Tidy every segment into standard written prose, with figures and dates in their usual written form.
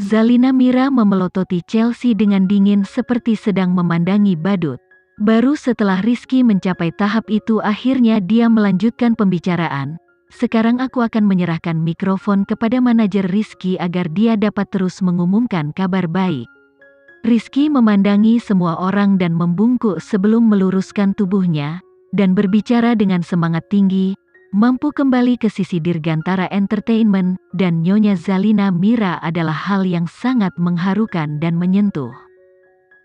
Zalina Mira memelototi Chelsea dengan dingin seperti sedang memandangi badut. Baru setelah Rizky mencapai tahap itu akhirnya dia melanjutkan pembicaraan. Sekarang aku akan menyerahkan mikrofon kepada manajer Rizky agar dia dapat terus mengumumkan kabar baik. Rizky memandangi semua orang dan membungkuk sebelum meluruskan tubuhnya, dan berbicara dengan semangat tinggi, mampu kembali ke sisi Dirgantara Entertainment dan Nyonya Zalina Mira adalah hal yang sangat mengharukan dan menyentuh.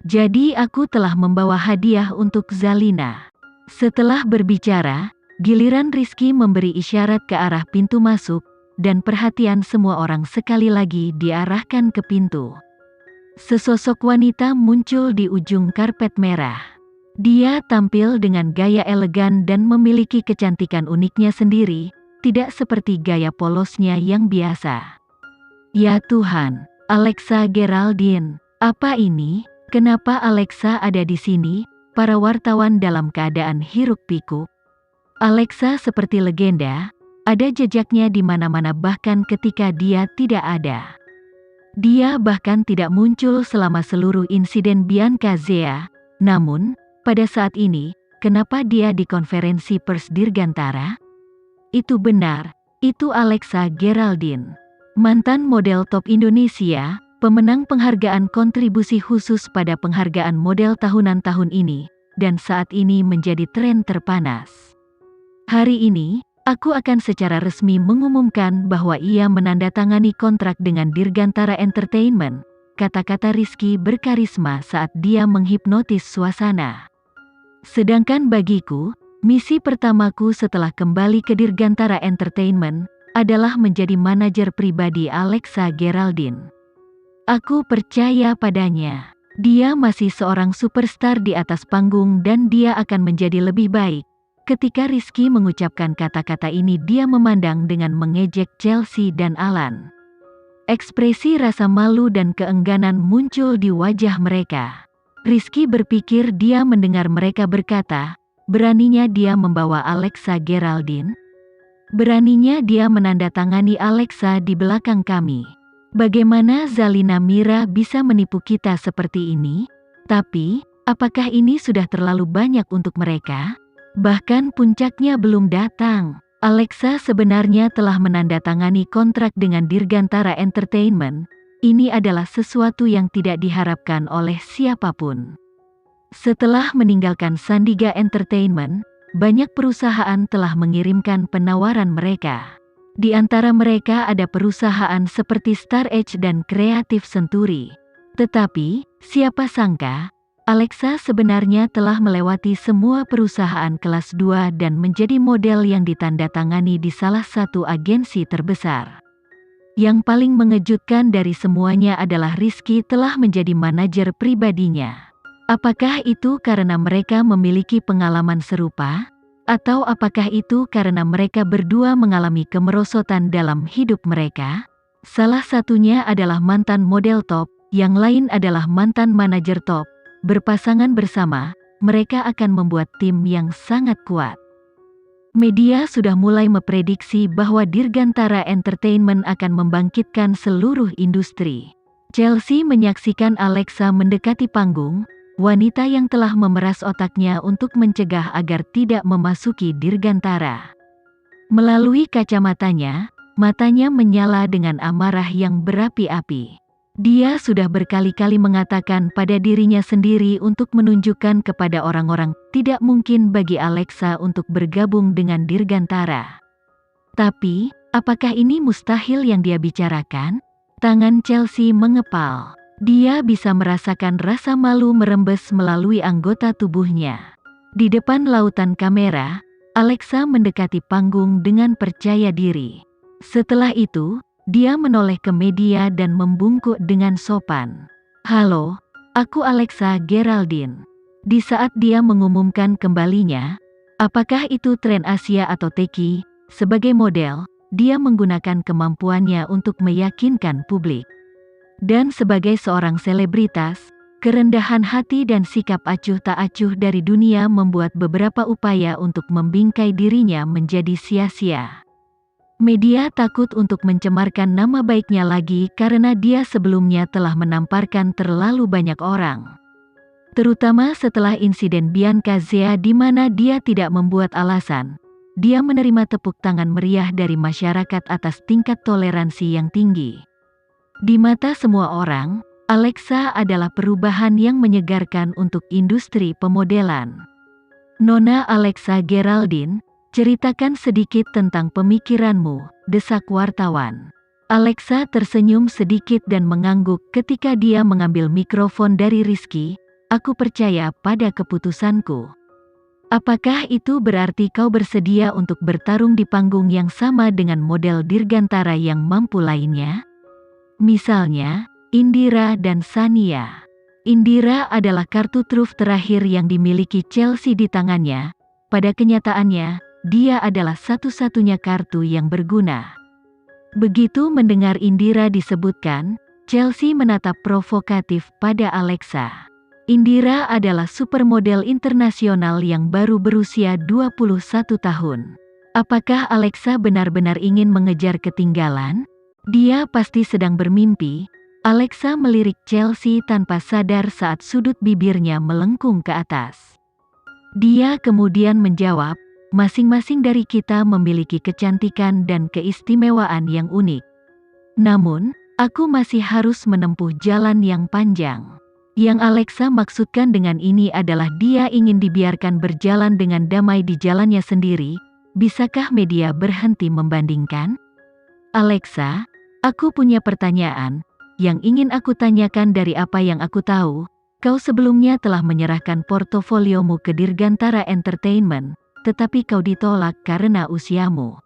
Jadi aku telah membawa hadiah untuk Zalina. Setelah berbicara, giliran Rizky memberi isyarat ke arah pintu masuk, dan perhatian semua orang sekali lagi diarahkan ke pintu. Sesosok wanita muncul di ujung karpet merah. Dia tampil dengan gaya elegan dan memiliki kecantikan uniknya sendiri, tidak seperti gaya polosnya yang biasa. Ya Tuhan, Alexa Geraldine, apa ini? Kenapa Alexa ada di sini? Para wartawan dalam keadaan hiruk-pikuk. Alexa seperti legenda, ada jejaknya di mana-mana bahkan ketika dia tidak ada. Dia bahkan tidak muncul selama seluruh insiden Bianca Zea, namun, pada saat ini, kenapa dia di konferensi pers Dirgantara? Itu benar, itu Alexa Geraldine. Mantan model top Indonesia, pemenang penghargaan kontribusi khusus pada penghargaan model tahunan tahun ini, dan saat ini menjadi tren terpanas. Hari ini, aku akan secara resmi mengumumkan bahwa ia menandatangani kontrak dengan Dirgantara Entertainment, kata-kata Rizky berkarisma saat dia menghipnotis suasana. Sedangkan bagiku, misi pertamaku setelah kembali ke Dirgantara Entertainment adalah menjadi manajer pribadi Alexa Geraldine. Aku percaya padanya. Dia masih seorang superstar di atas panggung dan dia akan menjadi lebih baik. Ketika Rizky mengucapkan kata-kata ini dia memandang dengan mengejek Chelsea dan Alan. Ekspresi rasa malu dan keengganan muncul di wajah mereka. Rizky berpikir dia mendengar mereka berkata, beraninya dia membawa Alexa Geraldine? Beraninya dia menandatangani Alexa di belakang kami. Bagaimana Zalina Mira bisa menipu kita seperti ini? Tapi, apakah ini sudah terlalu banyak untuk mereka? Bahkan puncaknya belum datang. Alexa sebenarnya telah menandatangani kontrak dengan Dirgantara Entertainment. Ini adalah sesuatu yang tidak diharapkan oleh siapapun. Setelah meninggalkan Sandiga Entertainment, banyak perusahaan telah mengirimkan penawaran mereka. Di antara mereka ada perusahaan seperti Star Edge dan Creative Century. Tetapi, siapa sangka, Alexa sebenarnya telah melewati semua perusahaan kelas 2 dan menjadi model yang ditandatangani di salah satu agensi terbesar. Yang paling mengejutkan dari semuanya adalah Rizky telah menjadi manajer pribadinya. Apakah itu karena mereka memiliki pengalaman serupa? Atau apakah itu karena mereka berdua mengalami kemerosotan dalam hidup mereka? Salah satunya adalah mantan model top, yang lain adalah mantan manajer top. Berpasangan bersama, mereka akan membuat tim yang sangat kuat. Media sudah mulai memprediksi bahwa Dirgantara Entertainment akan membangkitkan seluruh industri. Chelsea menyaksikan Alexa mendekati panggung, wanita yang telah memeras otaknya untuk mencegah agar tidak memasuki Dirgantara. Melalui kacamatanya, matanya menyala dengan amarah yang berapi-api. Dia sudah berkali-kali mengatakan pada dirinya sendiri untuk menunjukkan kepada orang-orang tidak mungkin bagi Alexa untuk bergabung dengan Dirgantara. Tapi, apakah ini mustahil yang dia bicarakan? Tangan Chelsea mengepal. Dia bisa merasakan rasa malu merembes melalui anggota tubuhnya. Di depan lautan kamera, Alexa mendekati panggung dengan percaya diri. Setelah itu, dia menoleh ke media dan membungkuk dengan sopan. Halo, aku Alexa Geraldine. Di saat dia mengumumkan kembalinya, apakah itu tren Asia atau Teki, sebagai model, dia menggunakan kemampuannya untuk meyakinkan publik. Dan sebagai seorang selebritas, kerendahan hati dan sikap acuh tak acuh dari dunia membuat beberapa upaya untuk membingkai dirinya menjadi sia-sia. Media takut untuk mencemarkan nama baiknya lagi karena dia sebelumnya telah menamparkan terlalu banyak orang. Terutama setelah insiden Bianca Zea di mana dia tidak membuat alasan. Dia menerima tepuk tangan meriah dari masyarakat atas tingkat toleransi yang tinggi. Di mata semua orang, Alexa adalah perubahan yang menyegarkan untuk industri pemodelan. Nona Alexa Geraldine, ceritakan sedikit tentang pemikiranmu, desak wartawan. Alexa tersenyum sedikit dan mengangguk ketika dia mengambil mikrofon dari Rizky. Aku percaya pada keputusanku. Apakah itu berarti kau bersedia untuk bertarung di panggung yang sama dengan model dirgantara yang mampu lainnya? Misalnya, Indira dan Sania. Indira adalah kartu truf terakhir yang dimiliki Chelsea di tangannya. Pada kenyataannya, dia adalah satu-satunya kartu yang berguna. Begitu mendengar Indira disebutkan, Chelsea menatap provokatif pada Alexa. Indira adalah supermodel internasional yang baru berusia 21 tahun. Apakah Alexa benar-benar ingin mengejar ketinggalan? Dia pasti sedang bermimpi. Alexa melirik Chelsea tanpa sadar saat sudut bibirnya melengkung ke atas. Dia kemudian menjawab, masing-masing dari kita memiliki kecantikan dan keistimewaan yang unik. Namun, aku masih harus menempuh jalan yang panjang. Yang Alexa maksudkan dengan ini adalah dia ingin dibiarkan berjalan dengan damai di jalannya sendiri. Bisakah media berhenti membandingkan? Alexa, aku punya pertanyaan. Yang ingin aku tanyakan dari apa yang aku tahu, kau sebelumnya telah menyerahkan portofoliomu ke Dirgantara Entertainment, tetapi kau ditolak karena usiamu.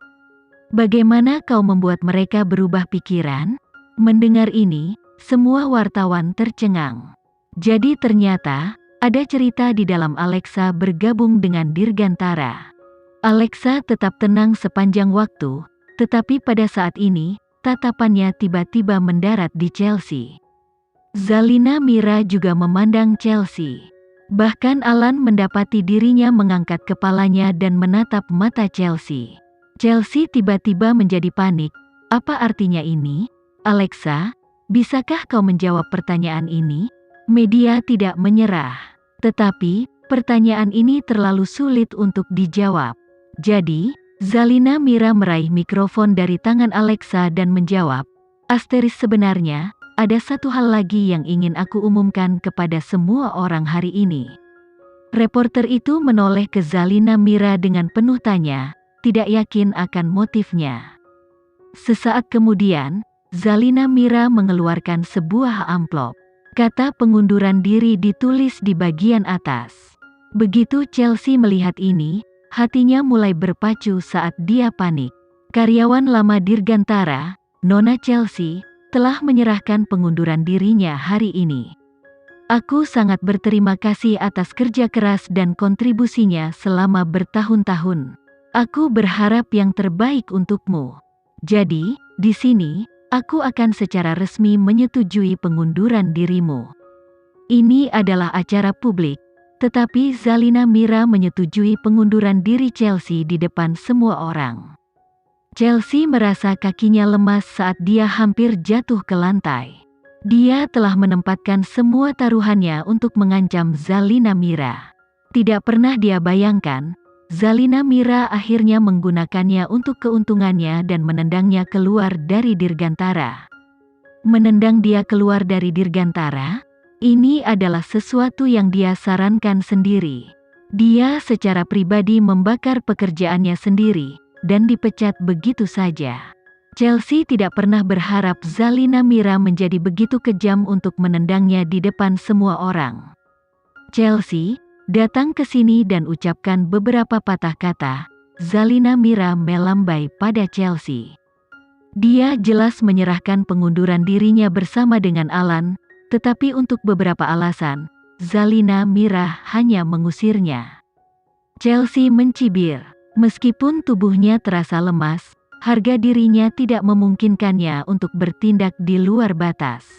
Bagaimana kau membuat mereka berubah pikiran? Mendengar ini, semua wartawan tercengang. Jadi ternyata, ada cerita di dalam Alexa bergabung dengan Dirgantara. Alexa tetap tenang sepanjang waktu, tetapi pada saat ini, tatapannya tiba-tiba mendarat di Chelsea. Zalina Mira juga memandang Chelsea. Bahkan Alan mendapati dirinya mengangkat kepalanya dan menatap mata Chelsea. Chelsea tiba-tiba menjadi panik. Apa artinya ini? Alexa, bisakah kau menjawab pertanyaan ini? Media tidak menyerah. Tetapi, pertanyaan ini terlalu sulit untuk dijawab. Jadi, Zalina Mira meraih mikrofon dari tangan Alexa dan menjawab, sebenarnya, ada satu hal lagi yang ingin aku umumkan kepada semua orang hari ini. Reporter itu menoleh ke Zalina Mira dengan penuh tanya, tidak yakin akan motifnya. Sesaat kemudian, Zalina Mira mengeluarkan sebuah amplop. Kata pengunduran diri ditulis di bagian atas. Begitu Chelsea melihat ini, hatinya mulai berpacu saat dia panik. Karyawan lama Dirgantara, Nona Chelsea, telah menyerahkan pengunduran dirinya hari ini. Aku sangat berterima kasih atas kerja keras dan kontribusinya selama bertahun-tahun. Aku berharap yang terbaik untukmu. Jadi, di sini, aku akan secara resmi menyetujui pengunduran dirimu. Ini adalah acara publik, tetapi Zalina Mira menyetujui pengunduran diri Chelsea di depan semua orang. Chelsea merasa kakinya lemas saat dia hampir jatuh ke lantai. Dia telah menempatkan semua taruhannya untuk mengancam Zalina Mira. Tidak pernah dia bayangkan, Zalina Mira akhirnya menggunakannya untuk keuntungannya dan menendangnya keluar dari Dirgantara. Menendang dia keluar dari Dirgantara? Ini adalah sesuatu yang dia sarankan sendiri. Dia secara pribadi membakar pekerjaannya sendiri, dan dipecat begitu saja. Chelsea tidak pernah berharap Zalina Mira menjadi begitu kejam untuk menendangnya di depan semua orang. Chelsea, datang ke sini dan ucapkan beberapa patah kata. Zalina Mira melambai pada Chelsea. Dia jelas menyerahkan pengunduran dirinya bersama dengan Alan, tetapi untuk beberapa alasan, Zalina Mira hanya mengusirnya. Chelsea mencibir. Meskipun tubuhnya terasa lemas, harga dirinya tidak memungkinkannya untuk bertindak di luar batas.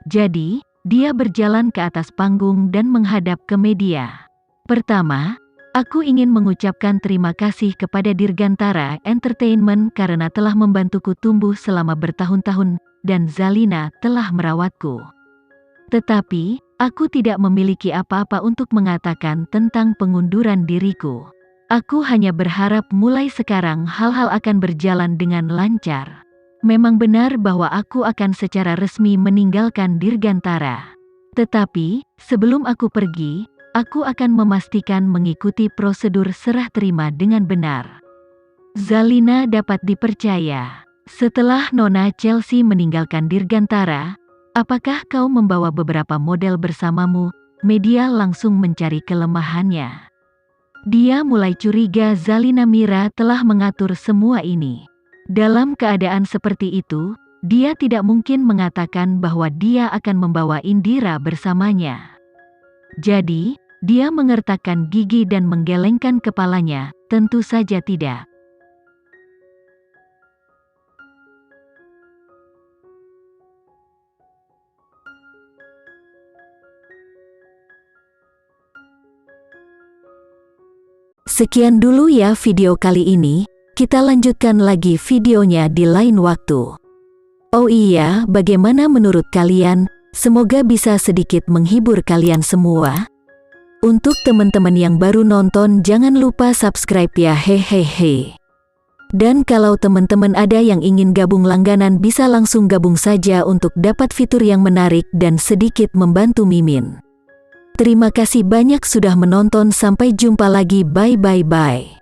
Jadi, dia berjalan ke atas panggung dan menghadap ke media. Pertama, Aku ingin mengucapkan terima kasih kepada Dirgantara Entertainment karena telah membantuku tumbuh selama bertahun-tahun dan Zalina telah merawatku. Tetapi, aku tidak memiliki apa-apa untuk mengatakan tentang pengunduran diriku. Aku hanya berharap mulai sekarang hal-hal akan berjalan dengan lancar. Memang benar bahwa aku akan secara resmi meninggalkan Dirgantara. Tetapi, sebelum aku pergi, aku akan memastikan mengikuti prosedur serah terima dengan benar. Zalina dapat dipercaya. Setelah Nona Chelsea meninggalkan Dirgantara, apakah kau membawa beberapa model bersamamu? Media langsung mencari kelemahannya. Dia mulai curiga Zalina Mira telah mengatur semua ini. Dalam keadaan seperti itu, dia tidak mungkin mengatakan bahwa dia akan membawa Indira bersamanya. Jadi, dia mengertakkan gigi dan menggelengkan kepalanya, tentu saja tidak. Sekian dulu ya video kali ini, kita lanjutkan lagi videonya di lain waktu. Oh iya, bagaimana menurut kalian? Semoga bisa sedikit menghibur kalian semua. Untuk teman-teman yang baru nonton jangan lupa subscribe ya hehehe. Dan kalau teman-teman ada yang ingin gabung langganan bisa langsung gabung saja untuk dapat fitur yang menarik dan sedikit membantu Mimin. Terima kasih banyak sudah menonton, sampai jumpa lagi, bye bye bye.